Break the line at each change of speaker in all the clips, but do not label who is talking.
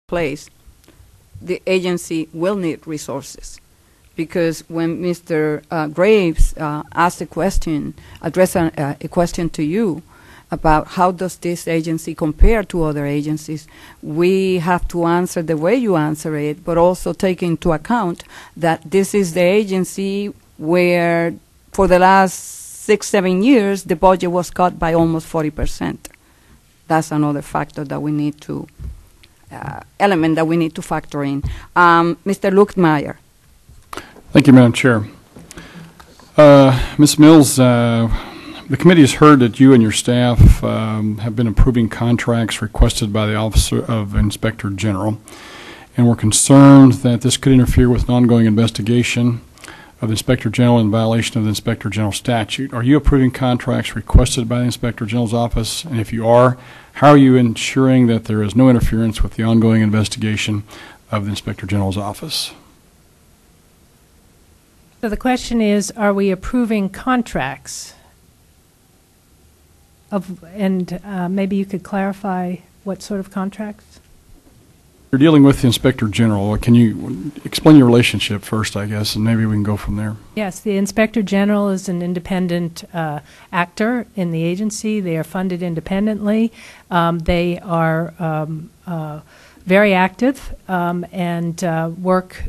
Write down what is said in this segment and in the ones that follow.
place, the agency will need resources. Because when Mr. Graves asked a question, addressed a question to you about how does this agency compare to other agencies, we have to answer the way you answer it, but also take into account that this is the agency where for the last 6-7 years the budget was cut by almost 40%. That's another factor that we need to, element that we need to factor in. Mr. Luetkemeyer.
Thank you, Madam Chair. Ms. Mills, the committee has heard that you and your staff have been approving contracts requested by the Office of Inspector General, and we're concerned that this could interfere with an ongoing investigation of the Inspector General in violation of the Inspector General statute. Are you approving contracts requested by the Inspector General's office? And if you are, how are you ensuring that there is no interference with the ongoing investigation of the Inspector General's office?
So the question is, are we approving contracts? Maybe you could clarify what sort of contracts?
You're dealing with the Inspector General. Can you explain your relationship first, I guess, and maybe we can go from there?
Yes, the Inspector General is an independent actor in the agency. They are funded independently. They are very active and work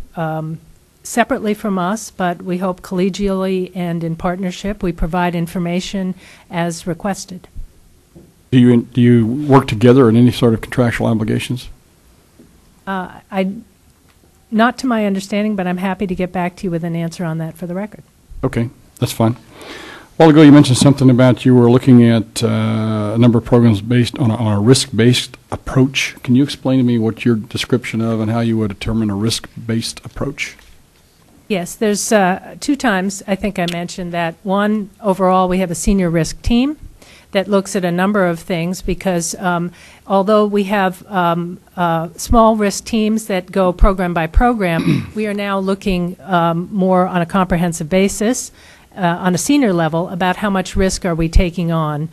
separately from us, but we hope collegially and in partnership. We provide information as requested.
Do you work together on any sort of contractual obligations?
Not to my understanding, but I'm happy to get back to you with an answer on that for the record.
Okay, that's fine. A while ago you mentioned something about you were looking at a number of programs based on a risk-based approach. Can you explain to me what your description of and how you would determine a risk-based approach?
Yes, there's 2 times I think I mentioned that. One, overall, we have a senior risk team that looks at a number of things because although we have small risk teams that go program by program, we are now looking more on a comprehensive basis on a senior level about how much risk are we taking on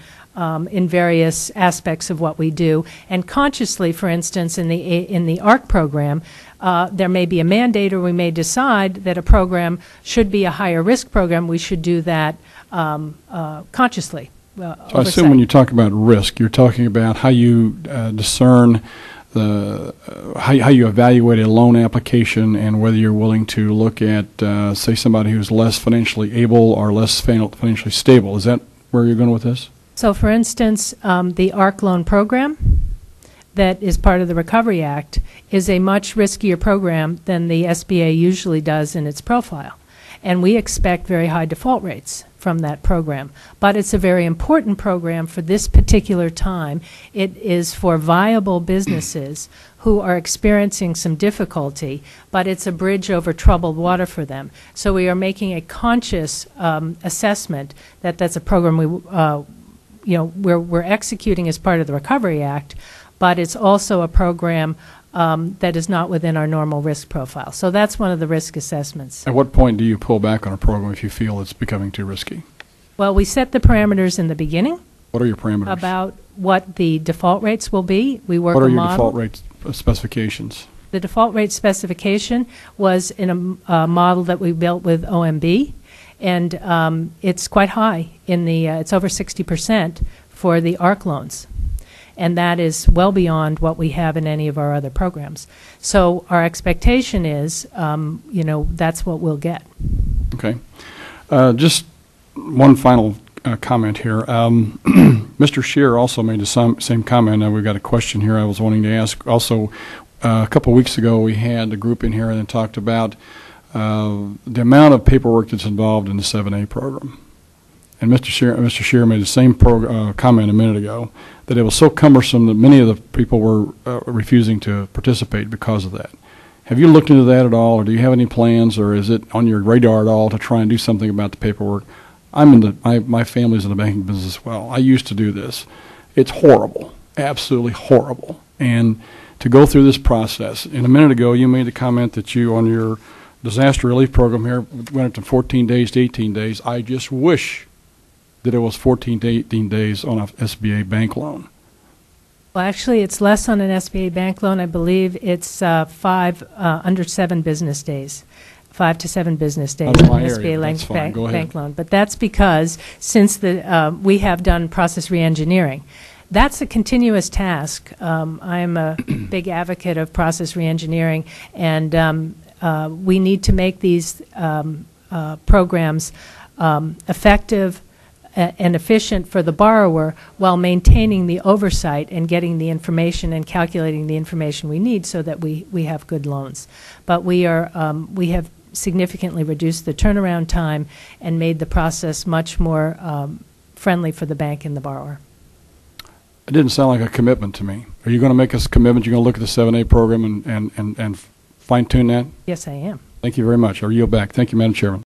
in various aspects of what we do. And consciously, for instance, in the ARC program, there may be a mandate or we may decide that a program should be a higher risk program. We should do that consciously.
So I assume when you talk about risk, you're talking about how you discern how you evaluate a loan application and whether you're willing to look at, say, somebody who's less financially able or less financially stable. Is that where you're going with this?
So, for instance, the ARC loan program that is part of the Recovery Act is a much riskier program than the SBA usually does in its profile. And we expect very high default rates from that program. But it's a very important program for this particular time. It is for viable businesses who are experiencing some difficulty, but it's a bridge over troubled water for them. So we are making a conscious assessment that that's a program we're executing as part of the Recovery Act, but it's also a program that is not within our normal risk profile. So that's one of the risk assessments.
At what point do you pull back on a program if you feel it's becoming too risky?
Well, we set the parameters in the beginning.
What are your parameters?
About what the default rates will be. We work a model.
What are your default rate specifications?
The default rate specification was in a model that we built with OMB, and it's quite high. It's over 60% for the ARC loans. And that is well beyond what we have in any of our other programs. So our expectation is, that's what we'll get.
Okay. Just one final comment here. Mr. Scheer also made the same comment. We've got a question here I was wanting to ask. Also, a couple of weeks ago, we had a group in here and talked about the amount of paperwork that's involved in the 7A program. And Mr. Scheer made the same comment a minute ago, that it was so cumbersome that many of the people were refusing to participate because of that. Have you looked into that at all, or do you have any plans, or is it on your radar at all to try and do something about the paperwork? My family's in the banking business as well. I used to do this. It's horrible, absolutely horrible. And to go through this process, and a minute ago you made the comment that you, on your disaster relief program here, went up to 14 days to 18 days. I just wish that it was 14 to 18 days on a SBA bank loan.
Well, actually, it's less on an SBA bank loan. I believe it's under 7 business days. 5 to 7 business days
That's
on
my
an
area.
SBA
That's fine. Go ahead.
bank loan. But that's because since we have done process reengineering, that's a continuous task. I'm a big advocate of process reengineering, and we need to make these programs effective and efficient for the borrower while maintaining the oversight and getting the information and calculating the information we need so that we have good loans. But we have significantly reduced the turnaround time and made the process much more friendly for the bank and the borrower.
It didn't sound like a commitment to me. Are you going to make us a commitment? You're going to look at the 7A program and fine-tune that?
Yes, I am.
Thank you very much. I'll yield back. Thank you, Madam Chairman.